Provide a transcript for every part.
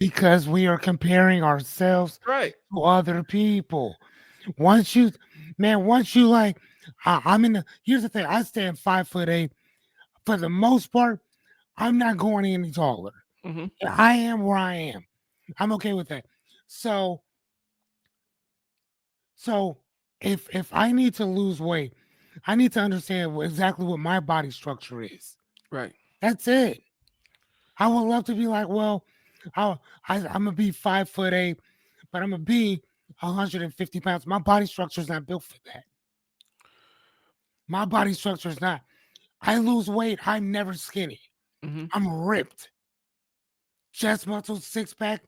Because we are comparing ourselves Right. to other people. Once you, once you like, I'm in the. Here's the thing. I stand 5'8". For the most part, I'm not going any taller. Hmm. I am where I am. I'm okay with that. So so if I need to lose weight, I need to understand exactly what my body structure is. Right. That's it. I would love to be like, well, I'm gonna be 5'8", but I'm gonna be 150 pounds. My body structure is not built for that. My body structure is not. I lose weight. I'm never skinny. Hmm. I'm ripped. Chest muscles, six pack,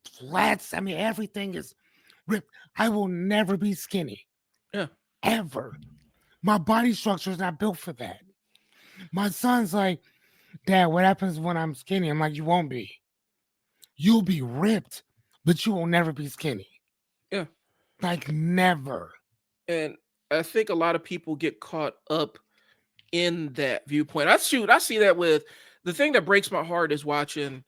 flats. I mean, everything is ripped. I will never be skinny Yeah. ever. My body structure is not built for that. My son's like, Dad, what happens when I'm skinny? I'm like, you won't be. You'll be ripped, but you will never be skinny. Yeah. Like never. And I think a lot of people get caught up in that viewpoint. I see that with the thing that breaks my heart is watching.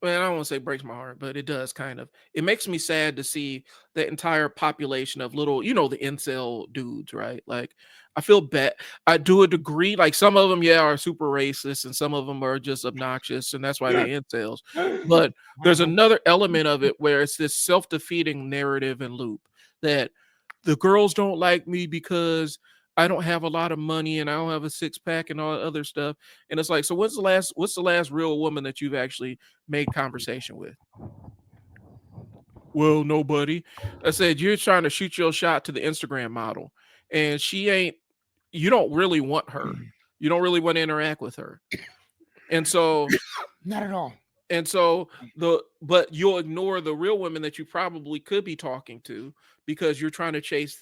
Well, I don't want to say breaks my heart, but it does kind of. It makes me sad to see the entire population of little, the incel dudes, right? Like, I feel bad. I do a degree, like some of them, yeah, are super racist, and some of them are just obnoxious, and that's why they incels. But there's another element of it where it's this self-defeating narrative and loop that the girls don't like me because I don't have a lot of money and I don't have a six pack and all that other stuff. And it's like, so what's the last real woman that you've actually made conversation with? Well, nobody. I said, you're trying to shoot your shot to the Instagram model, and she ain't, you don't really want her. You don't really want to interact with her. And so Not at all. And so but you'll ignore the real women that you probably could be talking to because you're trying to chase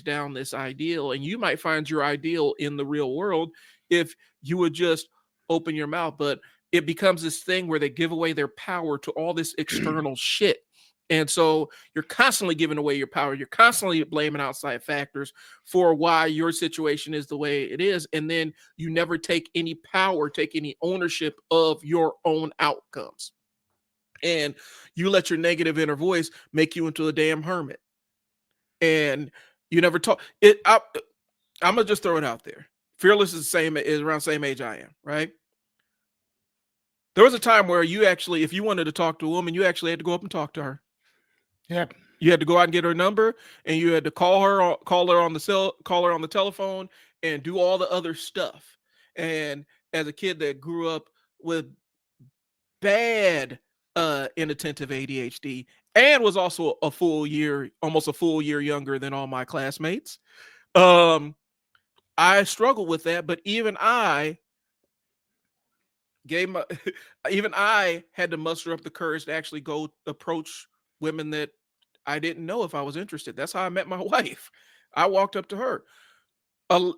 down this ideal, and you might find your ideal in the real world if you would just open your mouth. But it becomes this thing where they give away their power to all this external shit. And so you're constantly giving away your power. You're constantly blaming outside factors for why your situation is the way it is. And then you never take any power, take any ownership of your own outcomes. And you let your negative inner voice make you into a damn hermit. And you never talk it. I'm gonna just throw it out there. Fearless is around the same age I am, right? There was a time where you actually, if you wanted to talk to a woman, you actually had to go up and talk to her. Yep. You had to go out and get her number, and you had to call her on the telephone, and do all the other stuff. And as a kid that grew up with bad inattentive ADHD and was also almost a full year younger than all my classmates, um, I struggled with that. But gave my even I had to muster up the courage to actually go approach women that I didn't know if I was interested. That's how I met my wife. I walked up to her.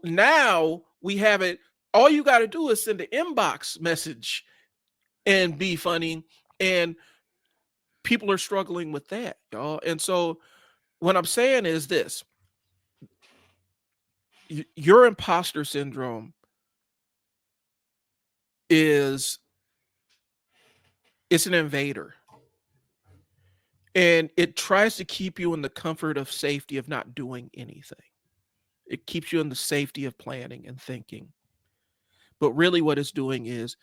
Now we have it. All you got to do is send an inbox message and be funny. And people are struggling with that, y'all. And so what I'm saying is this: your imposter syndrome is it's an invader, and it tries to keep you in the comfort of safety of not doing anything. It keeps you in the safety of planning and thinking. But really what it's doing is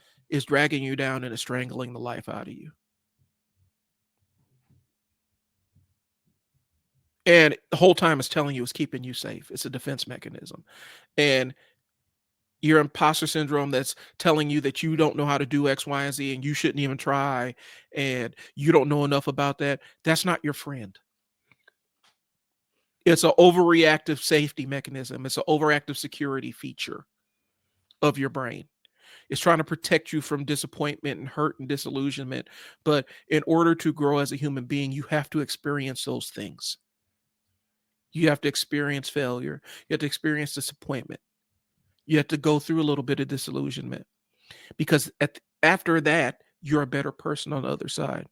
dragging you down and is strangling the life out of you. And the whole time it's telling you it's keeping you safe. It's a defense mechanism. And your imposter syndrome that's telling you that you don't know how to do X, Y, and Z and you shouldn't even try and you don't know enough about that. That's not your friend. It's an overreactive safety mechanism. It's an overactive security feature of your brain. It's trying to protect you from disappointment and hurt and disillusionment. But in order to grow as a human being, you have to experience those things. You have to experience failure. You have to experience disappointment. You have to go through a little bit of disillusionment because after that, you're a better person on the other side.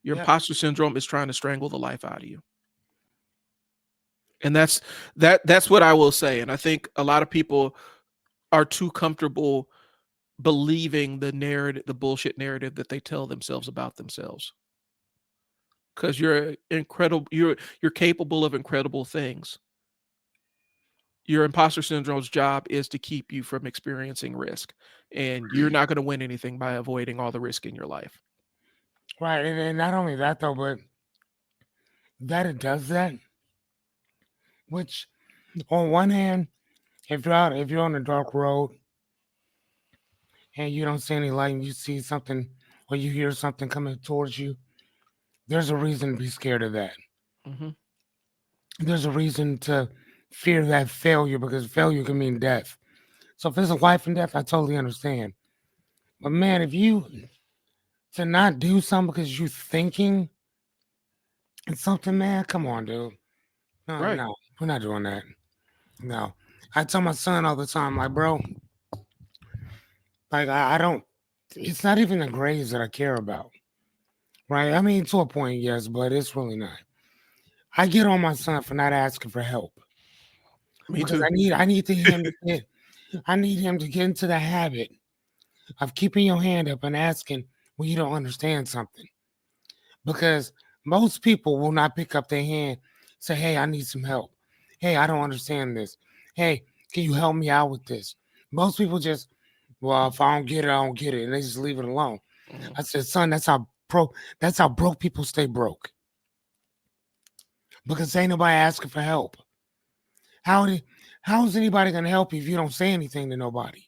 Your Yep. imposter syndrome is trying to strangle the life out of you. And that's what I will say. And I think a lot of people are too comfortable believing the narrative, the bullshit narrative that they tell themselves about themselves. Because you're incredible, you're capable of incredible things. Your imposter syndrome's job is to keep you from experiencing risk, and you're not going to win anything by avoiding all the risk in your life. Right, and not only that though, but that it does that, which on one hand, if you're on a dark road and you don't see any light and you see something or you hear something coming towards you, there's a reason to be scared of that. Mm-hmm. There's a reason to fear that failure because failure can mean death. So if it's a life and death, I totally understand. But man, if you to not do something because you're thinking it's something, man, come on, dude. No, Right. no, we're not doing that. No. I tell my son all the time, like, bro, like I don't it's not even the grades that I care about. Right? I mean, to a point, yes, but it's really not. I get on my son for not asking for help Me because too. I need him to get into the habit of keeping your hand up and asking when you don't understand something. Because most people will not pick up their hand, say, "Hey, I need some help. Hey, I don't understand this. Hey, can you help me out with this?" Most people just, well, if I don't get it, I don't get it, and they just leave it alone. Mhm. I said, son, that's how broke people stay broke because ain't nobody asking for help. How did, how is anybody gonna help you if you don't say anything to nobody?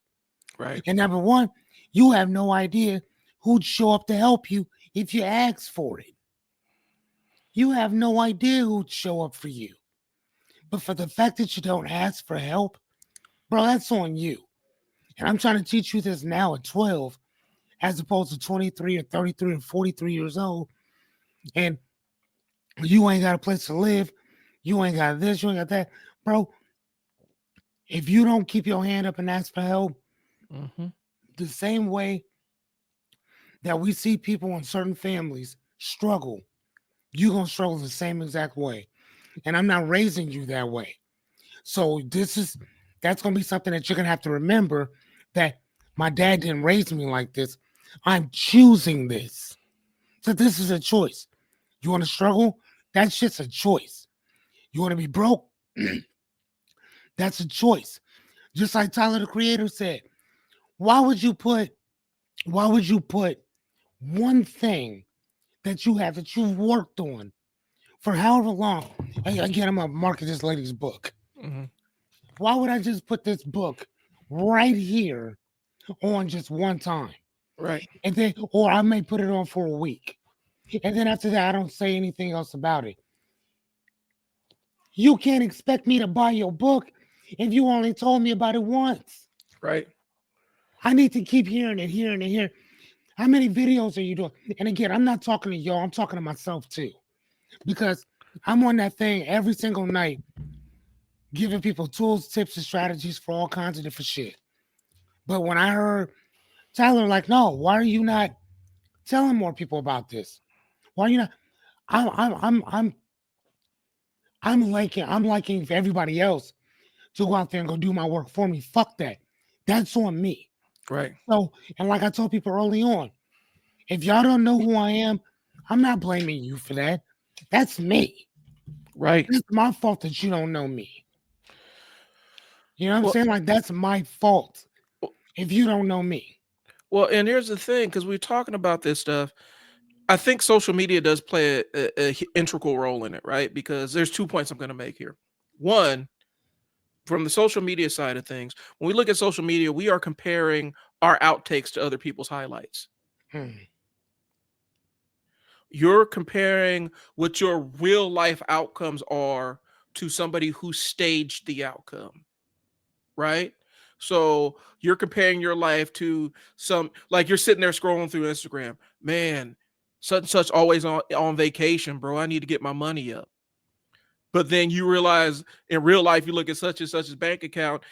Right. And number one, you have no idea who'd show up to help you if you ask for it. You have no idea who'd show up for you. But for the fact that you don't ask for help, bro, that's on you. And I'm trying to teach you this now at 12, as opposed to 23 or 33 or 43 years old. And you ain't got a place to live. You ain't got this, you ain't got that. Bro, if you don't keep your hand up and ask for help, Mm-hmm. the same way that we see people in certain families struggle, you're going to struggle the same exact way. And I'm not raising you that way. So that's going to be something that you're going to have to remember that my dad didn't raise me like this. I'm choosing this. So this is a choice. You want to struggle? That's just a choice. You want to be broke? That's a choice. Just like Tyler the Creator said, why would you put why would you put one thing that you have that you've worked on for however long? Again, I'm gonna market this lady's book. Mm-hmm. Why would I just put this book right here on just one time? Right. And then or I may put it on for a week. And then after that, I don't say anything else about it. You can't expect me to buy your book if you only told me about it once. Right. I need to keep hearing it, hearing it, hearing. How many videos are you doing? And again, I'm not talking to y'all, I'm talking to myself too. Because I'm on that thing every single night, giving people tools, tips, and strategies for all kinds of different shit. But when I heard Tyler, like, no, why are you not telling more people about this? Why are you not? I'm I'm I'm I'm I'm liking for everybody else to go out there and go do my work for me. Fuck that. That's on me. Right. So, and like I told people early on, if y'all don't know who I am, I'm not blaming you for that. That's me. Right. It's my fault that you don't know me. You know what I'm Well, saying? Like that's my fault if you don't know me. well, and here's the thing, because we're talking about this stuff. I think social media does play a integral role in it, right? Because there's 2 points I'm going to make here. One, from the social media side of things, when we look at social media, we are comparing our outtakes to other people's highlights. Hmm. You're comparing what your real life outcomes are to somebody who staged the outcome, right? So you're comparing your life to some, like you're sitting there scrolling through Instagram, man, such and such always on vacation, bro. I need to get my money up. But then you realize in real life, you look at such and such's bank account,